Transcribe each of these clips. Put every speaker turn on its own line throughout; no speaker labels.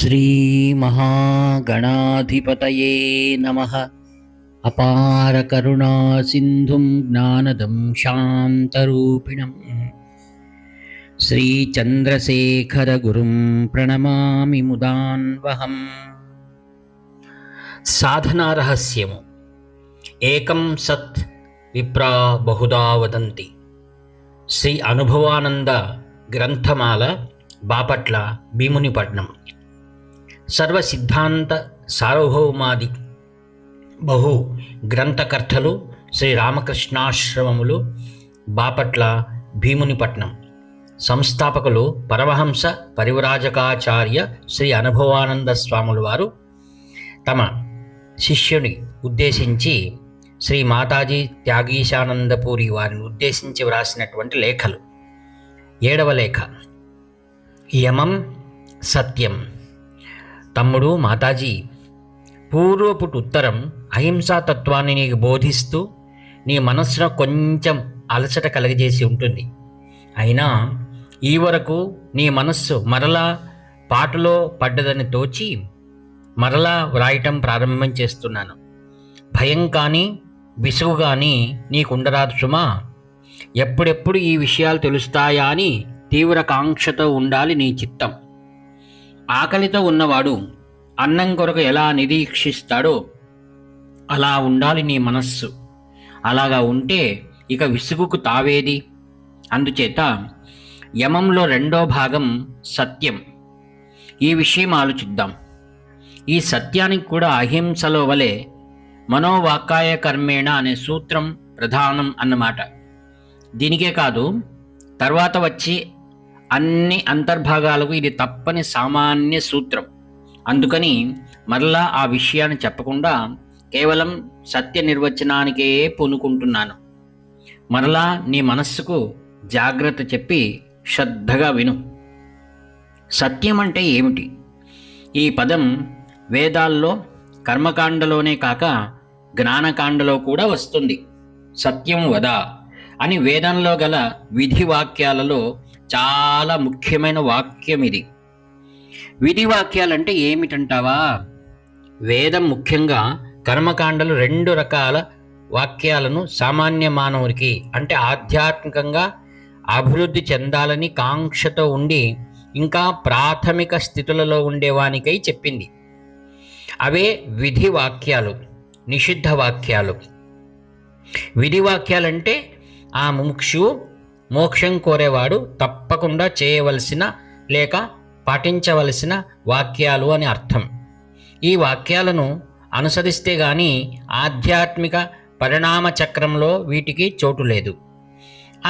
శ్రీమహాగణాధిపతయే నమః. అపార కరుణా సింధుం జ్ఞానదం శాంతరూపిణం శ్రీచంద్రశేఖర గురుం ప్రణమామి ముదాన్వహం. సాధనా రహస్యము. ఏకం సత్ విప్రా బహుదా వదంతి. శ్రీ అనుభవానంద గ్రంథమాల, బాపట్ల, భీమునిపట్నం. సర్వసిద్ధాంత సార్వభౌమాది బహు గ్రంథకర్తలు శ్రీ రామకృష్ణాశ్రమములు, బాపట్ల, భీమునిపట్నం. సంస్థాపకులు పరమహంస పరివ్రాజకాచార్య శ్రీ అనుభవానంద స్వాములు వారు తమ శిష్యుని ఉద్దేశించి శ్రీ మాతాజీ త్యాగీశానందపూరి వారిని ఉద్దేశించి వ్రాసినటువంటి లేఖలు. 7వ లేఖ. యమం సత్యం. తమ్ముడు మాతాజీ, పూర్వపుటి ఉత్తరం అహింసాతత్వాన్ని నీకు బోధిస్తూ నీ మనస్సును కొంచెం అలసట కలగజేసి ఉంటుంది. అయినా ఈ వరకు నీ మనస్సు మరలా పాటలో పడ్డదని తోచి మరలా వ్రాయటం ప్రారంభం చేస్తున్నాను. భయం కానీ విసుగు కానీ నీకుండరాదు సుమా. ఎప్పుడెప్పుడు ఈ విషయాలు తెలుస్తాయా అని తీవ్ర కాంక్షతో ఉండాలి నీ చిత్తం. ఆకలితో ఉన్నవాడు అన్నం కొరకు ఎలా నిరీక్షిస్తాడో అలా ఉండాలి నీ మనస్సు. అలాగా ఉంటే ఇక విసుగుకు తావేది? అందుచేత యమంలో 2వ భాగం సత్యం. ఈ విషయం ఆలోచిద్దాం. ఈ సత్యానికి కూడా అహింసలో వలె మనోవాక్కాయ కర్మేణ అనే సూత్రం ప్రధానం అన్నమాట. దీనికే కాదు, తర్వాత వచ్చి అన్ని అంతర్భాగాలకు ఇది తప్పని సామాన్య సూత్రం. అందుకని మరలా ఆ విషయాన్ని చెప్పకుండా కేవలం సత్య నిర్వచనానికే పూనుకుంటున్నాను. మరలా నీ మనస్సుకు జాగ్రత్త చెప్పి శ్రద్ధగా విను. సత్యం అంటే ఏమిటి? ఈ పదం వేదాల్లో కర్మకాండలోనే కాక జ్ఞానకాండలో కూడా వస్తుంది. సత్యం వద అని వేదంలో గల విధి వాక్యాలలో చాలా ముఖ్యమైన వాక్యం ఇది. విధి వాక్యాలంటే ఏమిటంటావా? వేదం ముఖ్యంగా కర్మకాండలు 2 రకాల వాక్యాలను సామాన్య మానవునికి, అంటే ఆధ్యాత్మికంగా అభివృద్ధి చెందాలని కాంక్షతో ఉండి ఇంకా ప్రాథమిక స్థితులలో ఉండేవానికై చెప్పింది. అవే విధి వాక్యాలు, నిషిద్ధ వాక్యాలు. విధి వాక్యాలంటే ఆ ముముక్షువు, మోక్షం కోరేవాడు తప్పకుండా చేయవలసిన లేక పాటించవలసిన వాక్యాలు అని అర్థం. ఈ వాక్యాలను అనుసరిస్తే గాని ఆధ్యాత్మిక పరిణామ చక్రంలో వీటికి చోటు లేదు.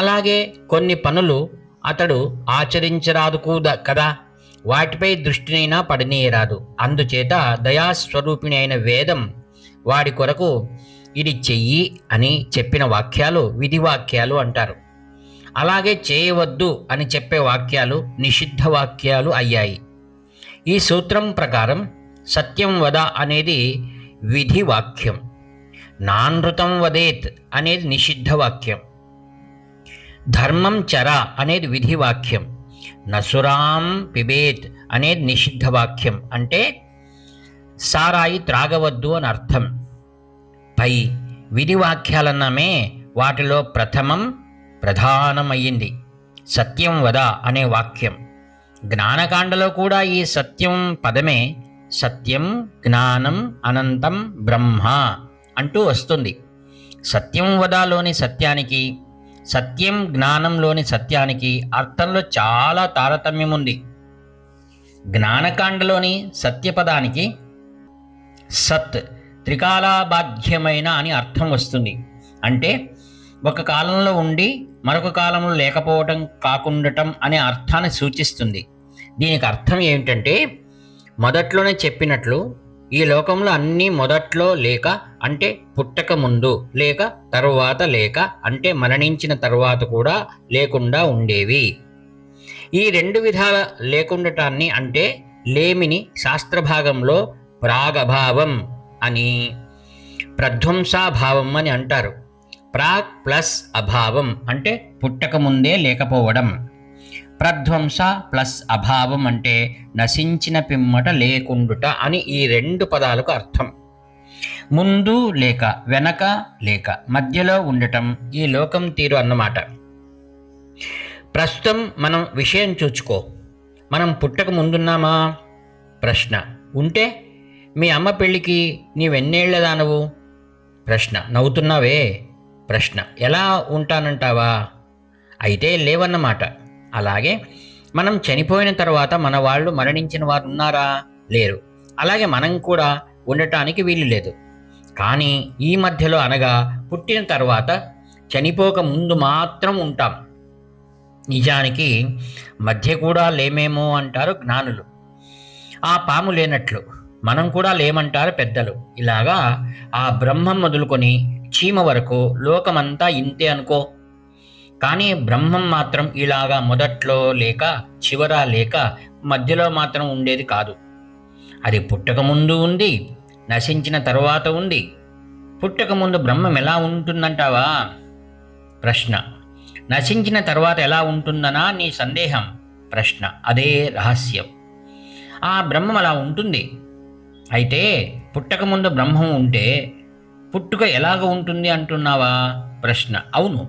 అలాగే కొన్ని పనులు అతడు ఆచరించరాదు కదా, వాటిపై దృష్టినైనా పడనీయరాదు. అందుచేత దయాస్వరూపిణి అయిన వేదం వాడి కొరకు ఇది చెయ్యి అని చెప్పిన వాక్యాలు విధి వాక్యాలు అంటారు. అలాగే చేయవద్దు అని చెప్పే వాక్యాలు నిషిద్ధ వాక్యాలు అయ్యాయి. ఈ సూత్రం ప్రకారం సత్యం వద అనేది విధి వాక్యం, నానృతం వదేత్ అనేది నిషిద్ధ వాక్యం, ధర్మం చర అనేది విధి వాక్యం, నసురాం పిబేత్ అనేది నిషిద్ధ వాక్యం. అంటే సారాయి త్రాగవద్దు అని అర్థం. పై విధి వాక్యాలన్నమే వాటిలో ప్రధానమయ్యింది సత్యం వద అనే వాక్యం. జ్ఞానకాండలో కూడా ఈ సత్యం పదమే సత్యం, జ్ఞానం, అనంతం, బ్రహ్మ అంటూ వస్తుంది. సత్యం వదలోని సత్యానికి, సత్యం జ్ఞానంలోని సత్యానికి అర్థంలో చాలా తారతమ్యం ఉంది. జ్ఞానకాండలోని సత్యపదానికి సత్ త్రికాలాబాధ్యమైన అని అర్థం వస్తుంది. అంటే ఒక కాలంలో ఉండి మరొక కాలంలో లేకపోవటం, కాకుండటం అనే అర్థాన్ని సూచిస్తుంది. దీనికి అర్థం ఏమిటంటే, మొదట్లోనే చెప్పినట్లు ఈ లోకంలో అన్నీ మొదట్లో లేక అంటే పుట్టక ముందు, లేక తరువాత లేక అంటే మరణించిన తరువాత కూడా లేకుండా ఉండేవి. ఈ 2 విధాల లేకుండటాన్ని అంటే లేమిని శాస్త్రభాగంలో ప్రాగభావం అని, ప్రధ్వంసాభావం అని అంటారు. ప్రాక్ ప్లస్ అభావం అంటే పుట్టకముందే లేకపోవడం. ప్రధ్వంస ప్లస్ అభావం అంటే నశించిన పిమ్మట లేకుండుట అని ఈ 2 పదాలకు అర్థం. ముందు లేక, వెనక లేక, మధ్యలో ఉండటం ఈ లోకం తీరు అన్నమాట. ప్రస్తుతం మనం విషయం చూచుకో. మనం పుట్టక ముందున్నామా? ప్రశ్న. ఉంటే మీ అమ్మ పెళ్ళికి నీవెన్నేళ్ల దానవు? ప్రశ్న. నవ్వుతున్నావే? ప్రశ్న. ఎలా ఉంటానంటావా? అయితే లేవన్నమాట. అలాగే మనం చనిపోయిన తర్వాత మన వాళ్ళు మరణించిన వారు ఉన్నారా? లేరు. అలాగే మనం కూడా ఉండటానికి వీలు లేదు. కానీ ఈ మధ్యలో అనగా పుట్టిన తర్వాత చనిపోక ముందు మాత్రం ఉంటాం. నిజానికి మధ్య కూడా లేమేమో అంటారు జ్ఞానులు. ఆ పాము లేనట్లు మనం కూడా లేమంటారు పెద్దలు. ఇలాగా ఆ బ్రహ్మం మొదలుకొని చీమ వరకు లోకమంతా ఇంతే అనుకో. కానీ బ్రహ్మం మాత్రం ఇలాగా మొదట్లో లేక, చివర లేక, మధ్యలో మాత్రం ఉండేది కాదు. అది పుట్టకముందు ఉంది, నశించిన తరువాత ఉంది. పుట్టకముందు బ్రహ్మం ఎలా ఉంటుందంటావా? ప్రశ్న. నశించిన తర్వాత ఎలా ఉంటుందనా నీ సందేహం? ప్రశ్న. అదే రహస్యం. ఆ బ్రహ్మం అలా ఉంటుంది. అయితే పుట్టకముందు బ్రహ్మం ఉంటే పుట్టుక ఎలాగ ఉంటుంది అంటున్నావా? ప్రశ్న. అవును.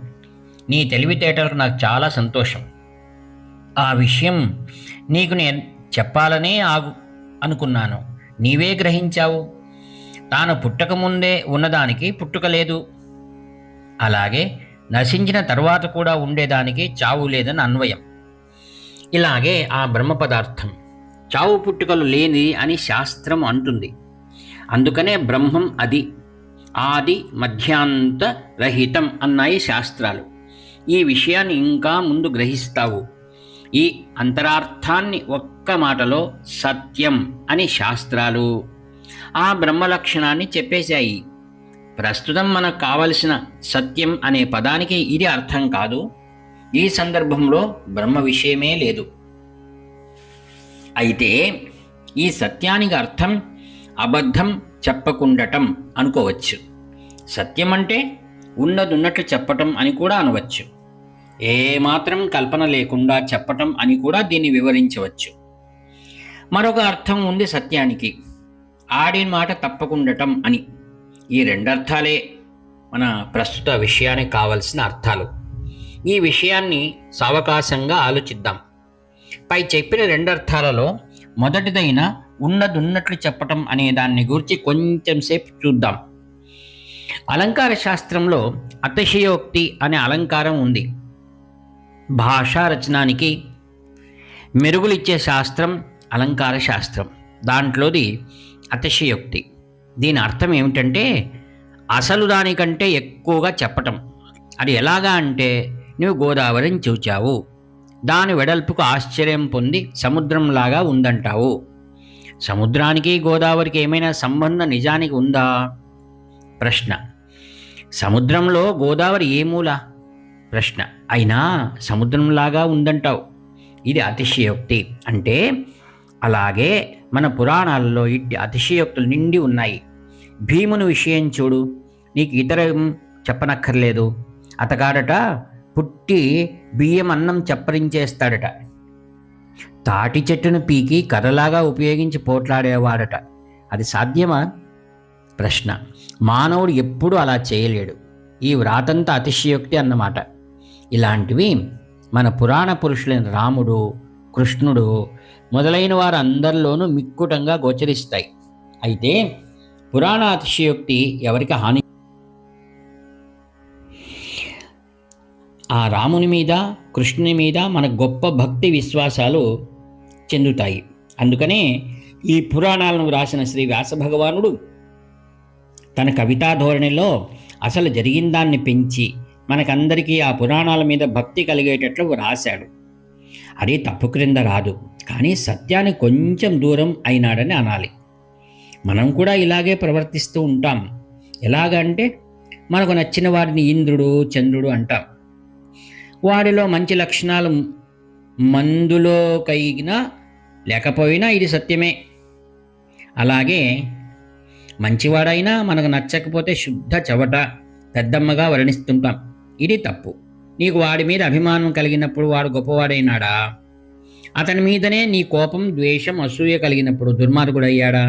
నీ తెలివితేటలకు నాకు చాలా సంతోషం. ఆ విషయం నీకు నేను చెప్పాలనే అనుకున్నాను. నీవే గ్రహించావు. తాను పుట్టకముందే ఉన్నదానికి పుట్టుక లేదు. అలాగే నశించిన తర్వాత కూడా ఉండేదానికి చావు లేదని అన్వయం. ఇలాగే ఆ బ్రహ్మ పదార్థం చావు పుట్టుకలు లేని అని శాస్త్రం అంటుంది. అందుకనే బ్రహ్మం అది ఆది మధ్యాంత రహితం అన్నాయి శాస్త్రాలు. ఈ విషయాన్ని ఇంకా ముందు గ్రహిస్తావు. ఈ అంతరార్థాన్ని ఒక్క మాటలో సత్యం అని శాస్త్రాలు ఆ బ్రహ్మ లక్షణాన్ని చెప్పేశాయి. ప్రస్తుతం మనకు కావలసిన సత్యం అనే పదానికి ఇది అర్థం కాదు. ఈ సందర్భంలో బ్రహ్మ విషయమే లేదు. అయితే ఈ సత్యానికి అర్థం అబద్ధం చెప్పకుండటం అనుకోవచ్చు. సత్యం అంటే ఉన్నదున్నట్లు చెప్పటం అని కూడా అనవచ్చు. ఏమాత్రం కల్పన లేకుండా చెప్పటం అని కూడా దీన్ని వివరించవచ్చు. మరొక అర్థం ఉంది సత్యానికి, ఆడిన మాట తప్పకుండటం అని. ఈ 2 అర్థాలే మన ప్రస్తుత విషయానికి కావలసిన అర్థాలు. ఈ విషయాన్ని సావకాశంగా ఆలోచిద్దాం. పై చెప్పిన 2 అర్థాలలో మొదటిదైన ఉన్నదున్నట్లు చెప్పటం అనే దాన్ని గురించి కొంచెం సేపు చూద్దాం. అలంకార శాస్త్రంలో అతిశయోక్తి అనే అలంకారం ఉంది. భాషా రచనానికి మెరుగులిచ్చే శాస్త్రం అలంకార శాస్త్రం. దాంట్లోది అతిశయోక్తి. దీని అర్థం ఏమిటంటే అసలు దానికంటే ఎక్కువగా చెప్పటం. అది ఎలాగా అంటే, నువ్వు గోదావరిని చూచావు, దాని వెడల్పుకు ఆశ్చర్యం పొంది సముద్రంలాగా ఉందంటావు. సముద్రానికి గోదావరికి ఏమైనా సంబంధం నిజానికి ఉందా? ప్రశ్న. సముద్రంలో గోదావరి ఏ మూల? ప్రశ్న. అయినా సముద్రంలాగా ఉందంటావు. ఇది అతిశయోక్తి. అంటే అలాగే మన పురాణాలలో ఇట్టి అతిశయోక్తులు నిండి ఉన్నాయి. భీముని విషయం చూడు, నీకు ఇతరం చెప్పనక్కర్లేదు. అతగాడట పుట్టి బియ్యం అన్నం చప్పరించేస్తాడట. తాటి చెట్టును పీకి కర్రలాగా ఉపయోగించి పోట్లాడేవాడట. అది సాధ్యమా? ప్రశ్న. మానవుడు ఎప్పుడూ అలా చేయలేడు. ఈ వ్రాతంతా అతిశయోక్తి అన్నమాట. ఇలాంటివి మన పురాణ పురుషులైన రాముడు, కృష్ణుడు మొదలైన వారు అందరిలోనూ మిక్కుటంగా గోచరిస్తాయి. అయితే పురాణ అతిశయోక్తి ఎవరికి హాని? ఆ రాముని మీద, కృష్ణుని మీద మన గొప్ప భక్తి విశ్వాసాలు చెందుతాయి. అందుకనే ఈ పురాణాలను వ్రాసిన శ్రీ వ్యాస భగవానుడు తన కవితా ధోరణిలో అసలు జరిగిన దాన్ని పెంచి మనకందరికీ ఆ పురాణాల మీద భక్తి కలిగేటట్లు వ్రాశాడు. అది తప్పు క్రింద రాదు, కానీ సత్యాన్ని కొంచెం దూరం అయినాడని అనాలి. మనం కూడా ఇలాగే ప్రవర్తిస్తూ ఉంటాం. ఎలాగంటే మనకు నచ్చిన వారిని ఇంద్రుడు, చంద్రుడు అంటాం. వాడిలో మంచి లక్షణాలు మందులో కైగినా లేకపోయినా ఇది సత్యమే. అలాగే మంచివాడైనా మనకు నచ్చకపోతే శుద్ధ చెవట, పెద్దమ్మగా వర్ణిస్తుంటాం. ఇది తప్పు. నీకు వాడి మీద అభిమానం కలిగినప్పుడు వాడు గొప్పవాడైనాడా? అతని మీదనే నీ కోపం, ద్వేషం, అసూయ కలిగినప్పుడు దుర్మార్గుడయ్యాడా?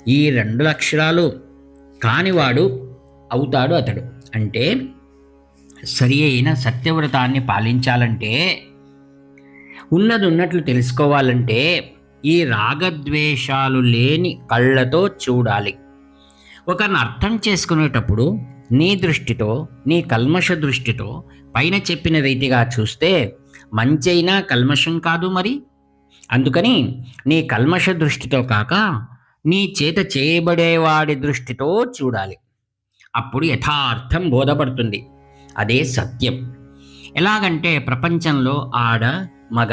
ఈ 2 లక్షణాలు కానివాడు అవుతాడు అతడు. అంటే సరి అయిన సత్యవ్రతాన్ని పాలించాలంటే, ఉన్నది ఉన్నట్లు తెలుసుకోవాలంటే ఈ రాగద్వేషాలు లేని కళ్ళతో చూడాలి. ఒకరిని అర్థం చేసుకునేటప్పుడు నీ దృష్టితో, నీ కల్మష దృష్టితో పైన చెప్పిన రీతిగా చూస్తే మంచైనా కల్మషం కాదు మరి. అందుకని నీ కల్మష దృష్టితో కాక నీ చేత చేయబడేవాడి దృష్టితో చూడాలి. అప్పుడు యథార్థం బోధపడుతుంది. అదే సత్యం. ఎలాగంటే ప్రపంచంలో ఆడ మగ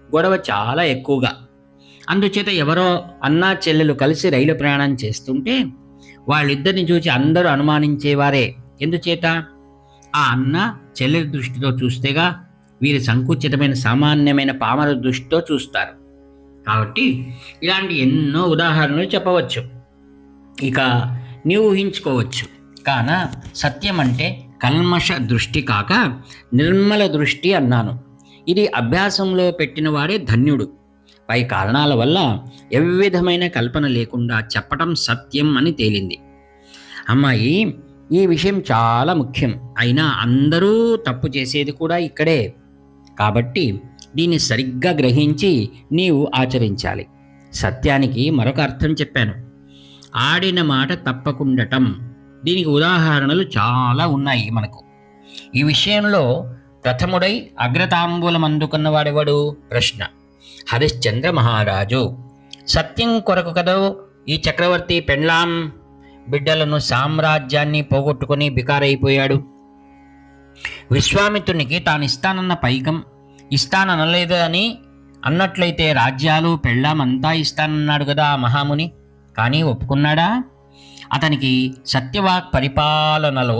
గొడవ చాలా ఎక్కువగా. అందుచేత ఎవరో అన్నా చెల్లెలు కలిసి రైలు ప్రయాణం చేస్తుంటే వాళ్ళిద్దరిని చూసి అందరూ అనుమానించేవారే. ఎందుచేత? ఆ అన్న చెల్లెలి దృష్టితో చూస్తేగా వీరి సంకుచితమైన సామాన్యమైన పామర దృష్టితో చూస్తారు. కాబట్టి ఇలాంటి ఎన్నో ఉదాహరణలు చెప్పవచ్చు. ఇక నీవు ఊహించుకోవచ్చు. కాన సత్యం అంటే కల్మష దృష్టి కాక నిర్మల దృష్టి అన్నాను. ఇది అభ్యాసంలో పెట్టిన వాడే ధన్యుడు. పై కారణాల వల్ల ఎవ్విధమైన కల్పన లేకుండా చెప్పటం సత్యం అని తేలింది. అమ్మాయి, ఈ విషయం చాలా ముఖ్యం. అయినా అందరూ తప్పు చేసేది కూడా ఇక్కడే. కాబట్టి దీన్ని సరిగ్గా గ్రహించి నీవు ఆచరించాలి. సత్యానికి మరొక అర్థం చెప్పాను. ఆడిన మాట తప్పకుండటం. దీనికి ఉదాహరణలు చాలా ఉన్నాయి మనకు. ఈ విషయంలో ప్రథముడై అగ్రతాంబూలం అందుకున్నవాడెవడు? ప్రశ్న. హరిశ్చంద్ర మహారాజు. సత్యం కొరకు కదో ఈ చక్రవర్తి పెండ్లాం బిడ్డలను, సామ్రాజ్యాన్ని పోగొట్టుకుని బికారైపోయాడు. విశ్వామిత్రునికి తాను ఇస్తానన్న పైకం ఇస్తాననలేదు అని అన్నట్లయితే రాజ్యాలు, పెళ్ళాం అంతా ఇస్తానన్నాడు కదా ఆ మహాముని. కానీ ఒప్పుకున్నాడా? అతనికి సత్యవాక్ పరిపాలనలో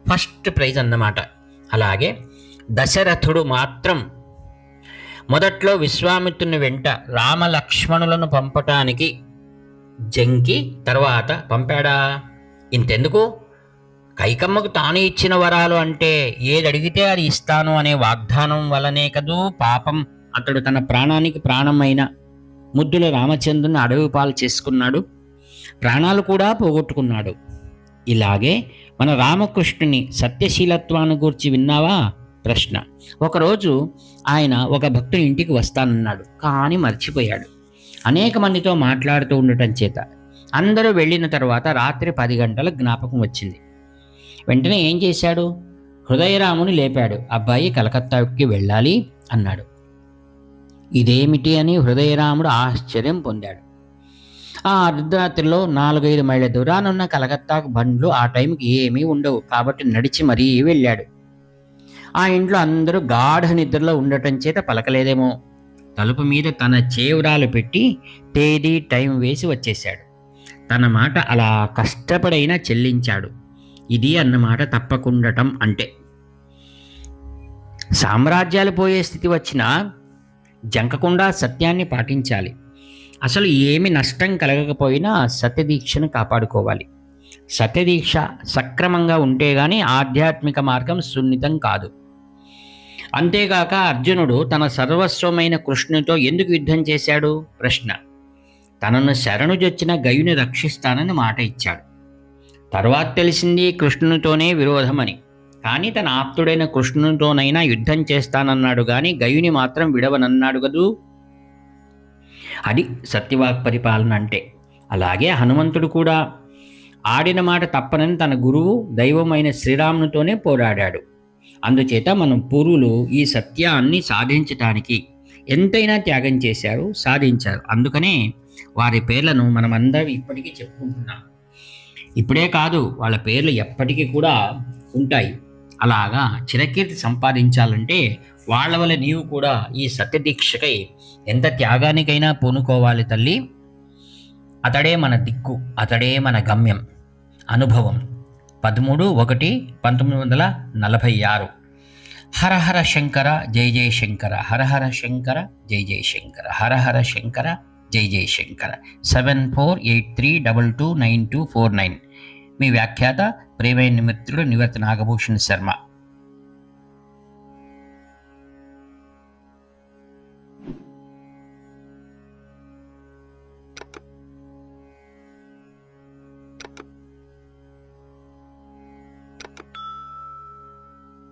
ఫస్ట్ ప్రైజ్ అన్నమాట. అలాగే దశరథుడు మాత్రం మొదట్లో విశ్వామిత్రుని వెంట రామలక్ష్మణులను పంపటానికి జంకి తర్వాత పంపాడా? ఇంతెందుకు, కైకమ్మకు తాను ఇచ్చిన వరాలు అంటే ఏది అడిగితే అది ఇస్తాను అనే వాగ్దానం వలనే కదూ పాపం అతడు తన ప్రాణానికి ప్రాణమైన ముద్దుల రామచంద్రుని అడవి పాలు చేసుకున్నాడు. ప్రాణాలు కూడా పోగొట్టుకున్నాడు. ఇలాగే మన రామకృష్ణుని సత్యశీలత్వాన్ని గూర్చి విన్నావా? ప్రశ్న. ఒకరోజు ఆయన ఒక భక్తుని ఇంటికి వస్తానన్నాడు, కానీ మర్చిపోయాడు. అనేక మందితో మాట్లాడుతూ ఉండటం చేత అందరూ వెళ్ళిన తర్వాత రాత్రి 10 గంటల జ్ఞాపకం వచ్చింది. వెంటనే ఏం చేశాడు? హృదయరాముని లేపాడు. అబ్బాయి, కలకత్తాకి వెళ్ళాలి అన్నాడు. ఇదేమిటి అని హృదయరాముడు ఆశ్చర్యం పొందాడు. ఆ అర్ధరాత్రిలో 4-5 మైళ్ళ దూరానున్న కలకత్తాకు బండ్లు ఆ టైంకి ఏమీ ఉండవు. కాబట్టి నడిచి మరీ వెళ్ళాడు. ఆ ఇంట్లో అందరూ గాఢ నిద్రలో ఉండటం చేత పలకలేదేమో. తలుపు మీద తన చేవ్రాలు పెట్టి తేదీ, టైం వేసి వచ్చేశాడు. తన మాట అలా కష్టపడైనా చెల్లించాడు. ఇది అన్నమాట తప్పకుండటం అంటే. సామ్రాజ్యాలు పోయే స్థితి వచ్చినా జంకకుండా సత్యాన్ని పాటించాలి. అసలు ఏమి నష్టం కలగకపోయినా సత్యదీక్షను కాపాడుకోవాలి. సత్యదీక్ష సక్రమంగా ఉంటే గాని ఆధ్యాత్మిక మార్గం సున్నితం కాదు. అంతేగాక అర్జునుడు తన సర్వస్వమైన కృష్ణునితో ఎందుకు యుద్ధం చేశాడు? ప్రశ్న. తనను శరణుజొచ్చిన గయుని రక్షిస్తానని మాట ఇచ్చాడు. తర్వాత తెలిసింది కృష్ణునితోనే విరోధమని. కానీ తన ఆప్తుడైన కృష్ణునితోనైనా యుద్ధం చేస్తానన్నాడు గాని గయుని మాత్రం విడవనన్నాడు కదూ. అది సత్యవాక్ పరిపాలన అంటే. అలాగే హనుమంతుడు కూడా ఆడిన మాట తప్పనని తన గురువు దైవమైన శ్రీరామునితోనే పోరాడాడు. అందుచేత మనం పూర్వులు ఈ సత్యాన్ని సాధించటానికి ఎంతైనా త్యాగం చేశారు, సాధించారు. అందుకనే వారి పేర్లను మనమందరం ఇప్పటికీ చెప్పుకుంటున్నాం. ఇప్పుడే కాదు, వాళ్ళ పేర్లు ఎప్పటికీ కూడా ఉంటాయి. అలాగా చిరకీర్తి సంపాదించాలంటే వాళ్ళ వల్ల నీవు కూడా ఈ సత్యదీక్షకై ఎంత త్యాగానికైనా పూనుకోవాలి తల్లి. అతడే మన దిక్కు, అతడే మన గమ్యం. అనుభవం 13/1/1946. హర హర శంకర జై జై శంకర, హర హర శంకర జై జై శంకర, హర హర శంకర జై జై శంకర. 7483229249. మీ వ్యాఖ్యాత ప్రేమైన మిత్రుడు నివర్త నాగభూషణ్ శర్మ.